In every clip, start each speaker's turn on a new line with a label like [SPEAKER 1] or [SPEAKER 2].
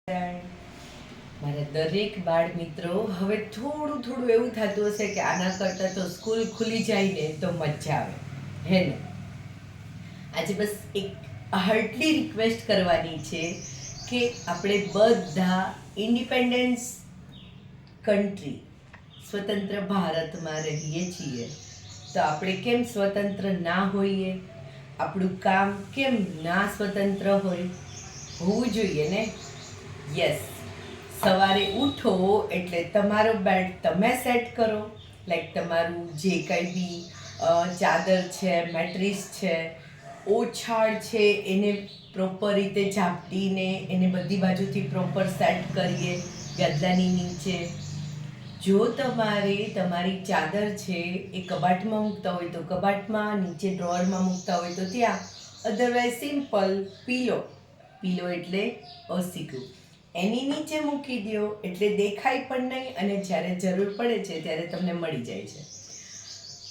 [SPEAKER 1] મારા દરેક બાળ મિત્રો હવે થોડું એવું થતું હશે કે આના કરતાં તો સ્કૂલ ખુલી જાય ને તો મજા આવે, હે ને? આજે બસ એક હાર્ટલી રિક્વેસ્ટ કરવાની છે કે આપણે બધા ઇન્ડિપેન્ડન્સ કન્ટ્રી સ્વતંત્ર ભારતમાં રહીએ છીએ, તો આપણે કેમ સ્વતંત્ર ના હોઈએ? આપણું કામ કેમ ના સ્વતંત્ર હોય? હોવું જોઈએ ને? યસ, સવારે ઉઠો એટલે તમારો બેડ તમે સેટ કરો, લાઈક તમારું જે કંઈ બી ચાદર છે, મેટ્રિસ છે, ઓછાળ છે, એને પ્રોપર રીતે ઝાપટીને એને બધી બાજુથી પ્રોપર સેટ કરીએ ગદલાની નીચે. જો તમારે તમારી ચાદર છે એ કબાટમાં મૂકતા હોય તો કબાટમાં, નીચે ડ્રોઅરમાં મૂકતા હોય તો ત્યાં, અધરવાઇઝ સિમ્પલ પીલો એટલે ઓસીકું એની નીચે મૂકી દો, એટલે દેખાય પણ નહીં અને જ્યારે જરૂર પડે છે ત્યારે તમને મળી જાય છે.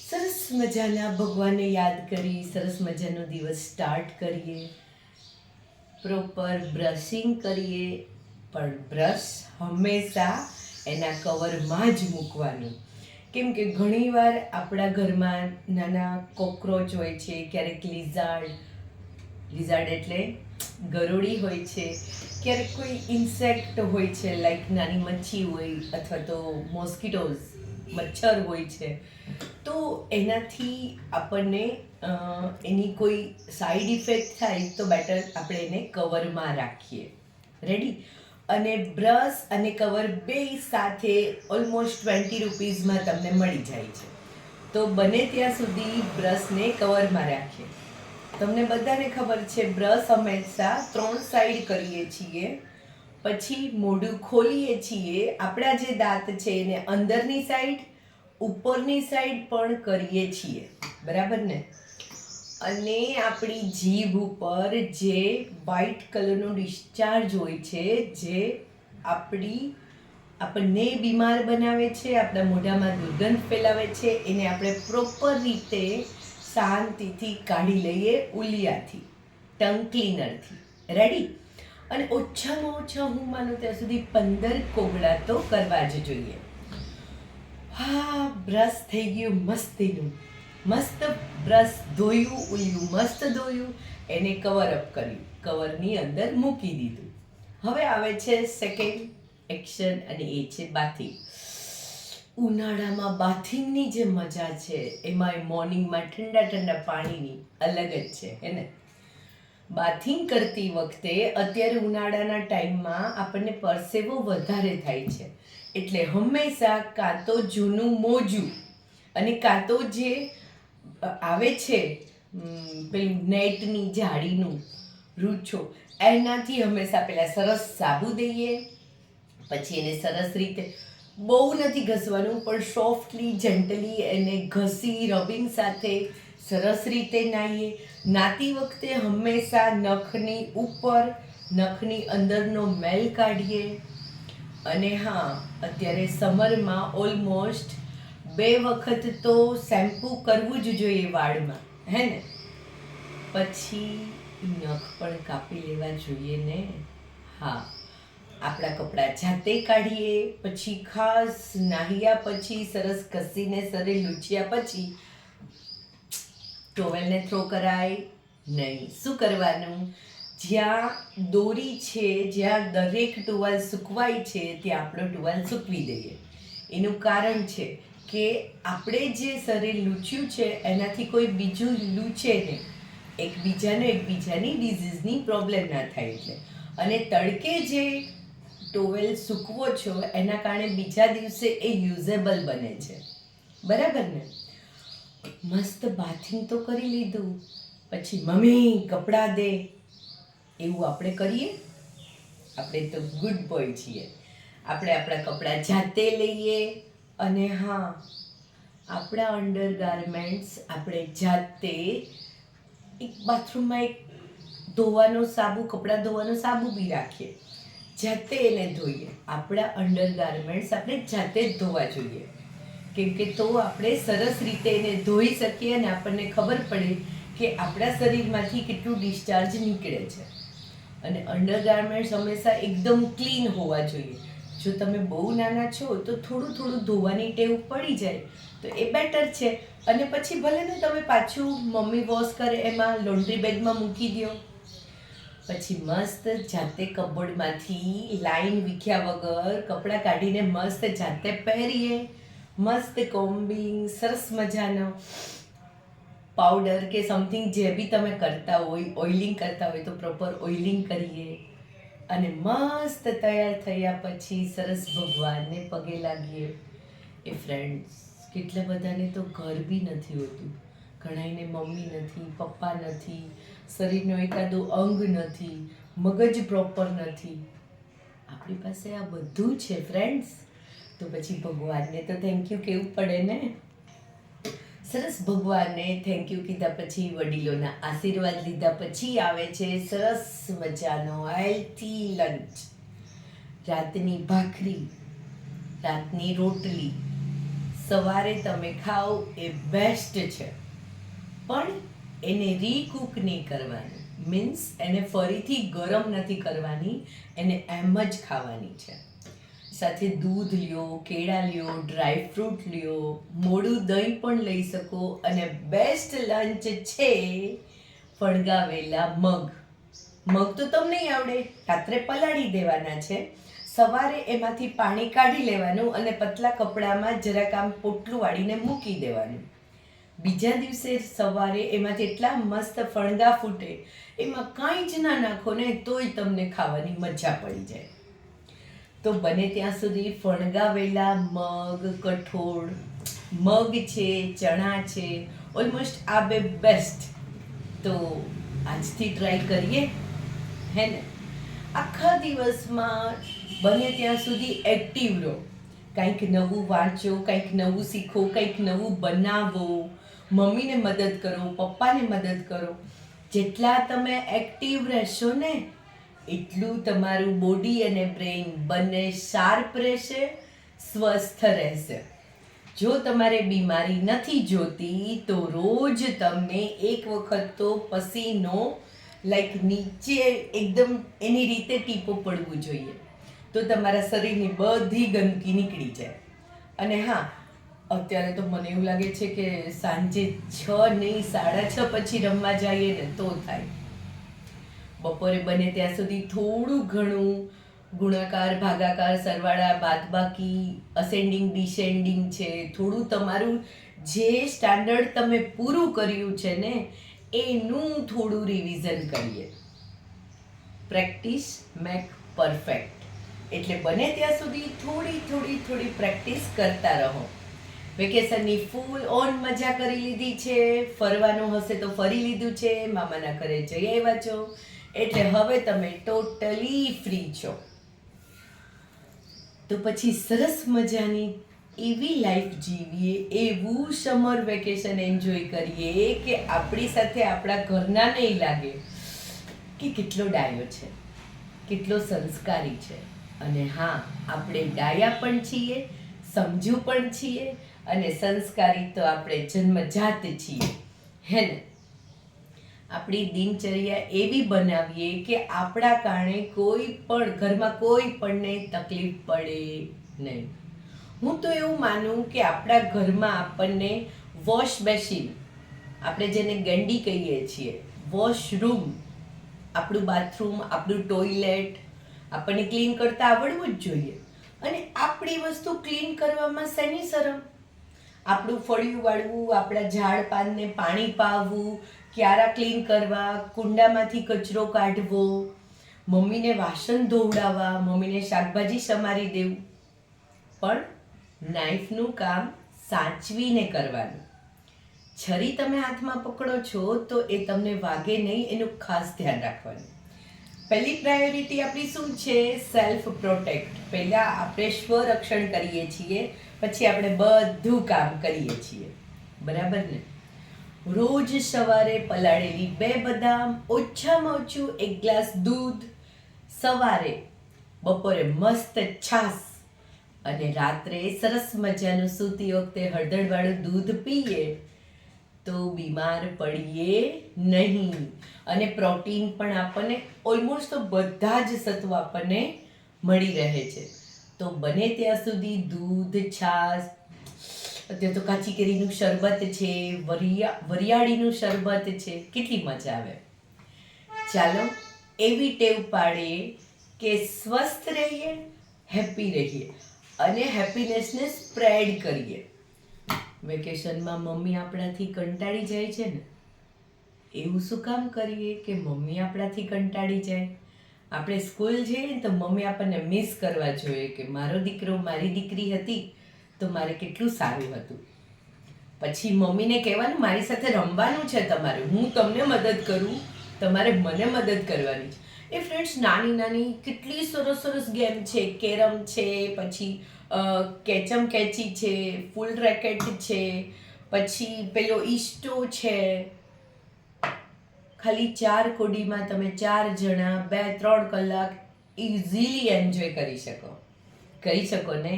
[SPEAKER 1] સરસ મજાના ભગવાનને યાદ કરી સરસ મજાનો દિવસ સ્ટાર્ટ કરીએ. પ્રોપર બ્રશિંગ કરીએ, પણ બ્રશ હંમેશા એના કવરમાં જ મૂકવાનું, કેમ કે ઘણીવાર આપણા ઘરમાં નાના કોકરોચ હોય છે, ક્યારેક લિઝાર્ડ એટલે ગરોળી હોય છે, ક્યારેક કોઈ ઇન્સેક્ટ હોય છે, લાઈક નાની મચ્છી હોય અથવા તો મોસ્કિટોઝ મચ્છર હોય છે, તો એનાથી આપણને એની કોઈ સાઈડ ઇફેક્ટ થાય તો બેટર આપણે એને કવરમાં રાખીએ. રેડી? અને બ્રશ અને કવર બે સાથે ઓલમોસ્ટ 20 રૂપીઝમાં તમને મળી જાય છે, તો બને ત્યાં સુધી બ્રશને કવરમાં રાખીએ. તમને બધાને ખબર છે બ્રશ હંમેશા 3 સાઈડ કરીએ છીએ, પછી મોઢું ખોલીએ છીએ, આપણા જે દાંત છે એને અંદરની સાઈડ, ઉપરની સાઈડ પણ કરીએ છીએ, બરાબર ને? અને આપણી જીભ ઉપર જે વ્હાઈટ કલરનો ડિસ્ચાર્જ હોય છે, જે આપણને બીમાર બનાવે છે, આપણા મોઢામાં દુર્ગંધ ફેલાવે છે, એને આપણે પ્રોપર રીતે શાંતિથી કાઢી લઈએ ઉલિયાથી, ટંગ ક્લીનરથી. રેડી? અને ઓછામાં ઓછા હું માનું ત્યાં સુધી 15 કોગળા તો કરવા જ જોઈએ. હા, બ્રશ થઈ ગયું મસ્તીનું, મસ્ત બ્રશ ધોયું, ઉલિયું મસ્ત ધોયું, એને કવર અપ કર્યું, કવરની અંદર મૂકી દીધું. હવે આવે છે સેકન્ડ એક્શન અને એ છે બાથિંગ. ઉનાળામાં બાથિંગની જે મજા છે એમાં મોર્નિંગમાં ઠંડા પાણીની અલગ જ છે, હે ને? બાથિંગ કરતી વખતે અત્યારે ઉનાળાના ટાઈમમાં આપણને પરસેવો વધારે થાય છે, એટલે હંમેશા કાં તો જૂનું મોજું અને કાં તો જે આવે છે પેલું નેટની જાળીનું રૂછો, એનાથી હંમેશા પહેલાં સરસ સાબુ દઈએ, પછી એને સરસ રીતે, બહુ નથી ઘસવાનું પણ સોફ્ટલી જેન્ટલી એને ઘસી રબિંગ સાથે સરસ રીતે નાહીએ. નાતી વખતે હંમેશા નખની ઉપર, નખની અંદરનો મેલ કાઢીએ. અને હા, અત્યારે સમરમાં ઓલમોસ્ટ 2 વખત તો શેમ્પૂ કરવું જ જોઈએ વાળમાં, હે ને? પછી નખ પણ કાપી લેવા જોઈએ ને? હા, આપણા કપડાં જાતે કાઢીએ, પછી ખાસ નાહ્યા પછી સરસ ઘસીને શરીર લૂછ્યા પછી ટોવેલને થ્રો કરાય નહીં. શું કરવાનું? જ્યાં દોરી છે, જ્યાં દરેક ટુવાલ સૂકવાય છે ત્યાં આપણો ટુવાલ સૂકવી દઈએ. એનું કારણ છે કે આપણે જે શરીર લૂછ્યું છે એનાથી કોઈ બીજું લૂછે નહીં, એકબીજાની ડિઝીઝની પ્રોબ્લેમ ના થાય એટલે. અને તડકે જે ટોવેલ સૂકવો છો એના કારણે બીજા દિવસે એ યુઝેબલ બને છે, બરાબર ને? મસ્ત બાથિંગ તો કરી લીધું, પછી મમ્મી કપડાં દે એવું આપણે કરીએ? આપણે તો ગુડ બોય છીએ, આપણે આપણા કપડાં જાતે લઈએ. અને હા, આપણા અંડરગાર્મેન્ટ્સ આપણે જાતે એક બાથરૂમમાં એક ધોવાનો સાબુ, કપડાં ધોવાનો સાબુ બી રાખીએ, જાતે એને ધોઈએ. આપણા અંડરગાર્મેન્ટ્સ આપણે જાતે જ ધોવા જોઈએ, કેમ કે તો આપણે સરસ રીતે એને ધોઈ શકીએ અને આપણને ખબર પડે કે આપણા શરીરમાંથી કેટલું ડિસ્ચાર્જ નીકળે છે. અને અંડરગાર્મેન્ટ્સ હંમેશા એકદમ ક્લીન હોવા જોઈએ. જો તમે બહુ નાના છો તો થોડું થોડું ધોવાની ટેવ પડી જાય તો એ બેટર છે. અને પછી ભલે ને તમે પાછું મમ્મી વોશ કરે એમાં લોન્ડ્રી બેગમાં મૂકી દો. પછી મસ્ત જાતે કબોર્ડમાંથી લાઈન વીખ્યા વગર કપડાં કાઢીને મસ્ત જાતે પહેરીએ. મસ્ત કોમ્બિંગ, સરસ મજાનો પાવડર કે સમથિંગ જે બી તમે કરતા હોય, ઓઇલિંગ કરતા હોય તો પ્રોપર ઓઇલિંગ કરીએ. અને મસ્ત તૈયાર થયા પછી સરસ ભગવાનને પગે લાગીએ. એ ફ્રેન્ડ્સ, કેટલા બધાને તો ઘર બી નથી હોતું, ઘણાઈને મમ્મી નથી, પપ્પા નથી, શરીરનો એકાદો અંગ નથી, મગજ પ્રોપર નથી. આપણી પાસે આ બધું છે ફ્રેન્ડ્સ, તો પછી ભગવાનને તો થેન્ક યુ કહેવું પડે ને. સરસ ભગવાનને થેન્ક યુ કીધા પછી, વડીલોના આશીર્વાદ લીધા પછી આવે છે સરસ મજાનો હેલ્થી લંચ. રાતની ભાખરી, રાતની રોટલી સવારે તમે ખાઓ એ બેસ્ટ છે, પણ એને રીકુક નહીં કરવાની. મીન્સ એને ફરીથી ગરમ નથી કરવાની, એને એમ જ ખાવાની છે. સાથે દૂધ લ્યો, કેળા લ્યો, ડ્રાય ફ્રૂટ લ્યો, મોડું દહીં પણ લઈ શકો. અને બેસ્ટ લંચ છે ફણગાવેલા મગ. મગ તો તમને આવડે, રાત્રે પલાળી દેવાના છે, સવારે એમાંથી પાણી કાઢી લેવાનું અને પતલા કપડામાં જરાક આમ પોટલું વાળીને મૂકી દેવાનું. બીજા દિવસે સવારે એમાંથી એટલા મસ્ત ફણગા ફૂટે, એમાં કાંઈ જ ના નાખો ને તોય તમને ખાવાની મજા પડી જાય. તો બને ત્યાં સુધી ફણગાવેલા મગ, કઠોળ, મગ છે, ચણા છે, ઓલમોસ્ટ આ બે બેસ્ટ. તો આજથી ટ્રાય કરીએ, હે ને. આખા દિવસમાં બને ત્યાં સુધી એક્ટિવ રહો, કંઈક નવું વાંચો, કંઈક નવું શીખો, કંઈક નવું બનાવો, મમ્મીને મદદ કરો, પપ્પાને મદદ કરો. જેટલા તમે એક્ટિવ રહેશો ને એટલું તમારું બોડી અને બ્રેઇન બંને શાર્પ રહેશે, સ્વસ્થ રહેશે. જો તમારે બીમારી નથી જોતી તો રોજ તમને એક વખત તો પસીનો લાઈક નીચે એકદમ એની રીતે ટીપો પડવું જોઈએ, તો તમારા શરીરની બધી ગંદકી નીકળી જાય. અને હા, અત્યારે તો મને એવું લાગે છે કે સાંજે 6 નહીં 6:30 પછી રમવા જઈએ ને તો થાય. બપોરે બને ત્યાં સુધી થોડું ઘણું ગુણાકાર, ભાગાકાર, સરવાળા, બાદબાકી, અસેન્ડિંગ, ડિસેન્ડિંગ છે, થોડું તમારું જે સ્ટાન્ડર્ડ તમે પૂરું કર્યું છે ને એનું થોડું રિવિઝન કરીએ. Practice make perfect. એટલે બને ત્યાં સુધી થોડી પ્રેક્ટિસ કરતા રહો. વેકેશનની ફૂલ ઓન મજા કરી લીધી છે, ફરવાનું હશે તો ફરી લીધું છે, મામાના ઘરે જઈ આવ્યા છો, એટલે હવે તમે ટોટલી ફ્રી છો. તો પછી સરસ મજાની એવી લાઈફ જીવીએ, એવું સમર વેકેશન એન્જોય કરીએ કે આપણી સાથે આપણા ઘરના નહીં લાગે કે કેટલો ડાયો છે, કેટલો સંસ્કારી છે. અને હા, આપણે ડાયા પણ છીએ, સમજુ પણ છીએ, અને સંસ્કારી તો આપણે જન્મજાત છીએ, હે ને. આપણી દિનચર્યા એવી બનાવીએ કે આપણા કારણે કોઈ પણ ઘરમાં કોઈ પણને તકલીફ પડે નહીં. હું તો એવું માનું કે આપણા ઘરમાં આપણને વોશ બેસિન, આપણે જેને ગેંડી કહીએ છીએ, વોશરૂમ, આપણું બાથરૂમ, આપણું ટોયલેટ આપણને ક્લીન કરતા આવડવું જ જોઈએ. અને આપણી વસ્તુ ક્લીન કરવામાં શેની શરમ? આપણું ફળિયું વાળવું, આપણા ઝાડ પાનને પાણી પાવું, ક્યારા ક્લીન કરવા, કુંડામાંથી કચરો કાઢવો, મમ્મીને વાસણ ધોવડાવવા, મમ્મીને શાકભાજી સમારી દેવું. પણ નાઈફનું કામ સાચવીને કરવાનું. છરી તમે હાથમાં પકડો છો તો એ તમને વાગે નહીં, એનું ખાસ ધ્યાન રાખવાનું. પહેલી પ્રાયોરિટી આપણી શું છે? Self protect. પહેલાં આપણે સ્વરક્ષણ કરીએ છીએ, પછી આપણે બધું કામ કરીએ છીએ, બરાબર ને. રોજ સવારે પલાળેલી 2 બદામ, ઓછામાં ઓછું 1 ગ્લાસ દૂધ સવારે, બપોરે મસ્ત છાશ, અને રાત્રે સરસ મજાનું સૂતી વખતે હળદરવાળું દૂધ પીએ તો બીમાર પડીએ નહીં. અને પ્રોટીન પણ આપણને ઓલમોસ્ટ તો બધા જ સત્વ આપણને મળી રહે છે. તો બને ત્યાં સુધી દૂધ, છાશ, અત્યારે તો કાચી કેરીનું શરબત છે, વરિયાળીનું શરબત છે, કેટલી મજા આવે. ચાલો એવી ટેવ પાડીએ કે સ્વસ્થ રહીએ, હેપી રહીએ અને હેપીનેસને સ્પ્રેડ કરીએ. વેકેશનમાં મમ્મી આપણાથી કંટાળી જાય છે ને, એવું શું કામ કરીએ કે મમ્મી આપણાથી કંટાળી જાય? આપણે સ્કૂલ જઈએ ને તો મમ્મી આપણને મિસ કરવા જોઈએ કે મારો દીકરો, મારી દીકરી હતી તો મારે કેટલું સારું હતું. પછી મમ્મીને કહેવાનું મારી સાથે રમવાનું છે તમારે, હું તમને મદદ કરું, તમારે મને મદદ કરવાની છે. એ ફ્રેન્ડ્સ, નાની નાની કેટલી સરસ સરસ ગેમ છે. કેરમ છે, પછી કેચમ કેચી છે, ફૂલ રેકેટ છે, પછી પેલો ઈસ્ટો છે. ખાલી 4 કોડીમાં તમે 4 જણા 2-3 કલાક ઇઝીલી એન્જોય કરી શકો ને.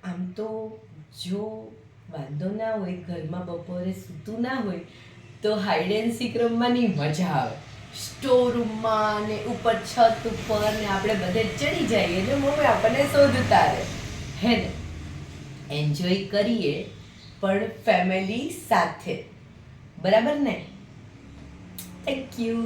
[SPEAKER 1] આમ તો જો વાંધો ના હોય, ઘરમાં બપોરે સૂતું ના હોય, તો હાઈડ એન્ડ સીક રમવાની મજા આવે. સ્ટોર રૂમમાં ને ઉપર છત ઉપર ને આપણે બધે ચડી જઈએ ને મમ્મી આપણને શોધતા રહે, હે ને. એન્જોય કરીએ પણ ફેમિલી સાથે, બરાબર ને? Thank you.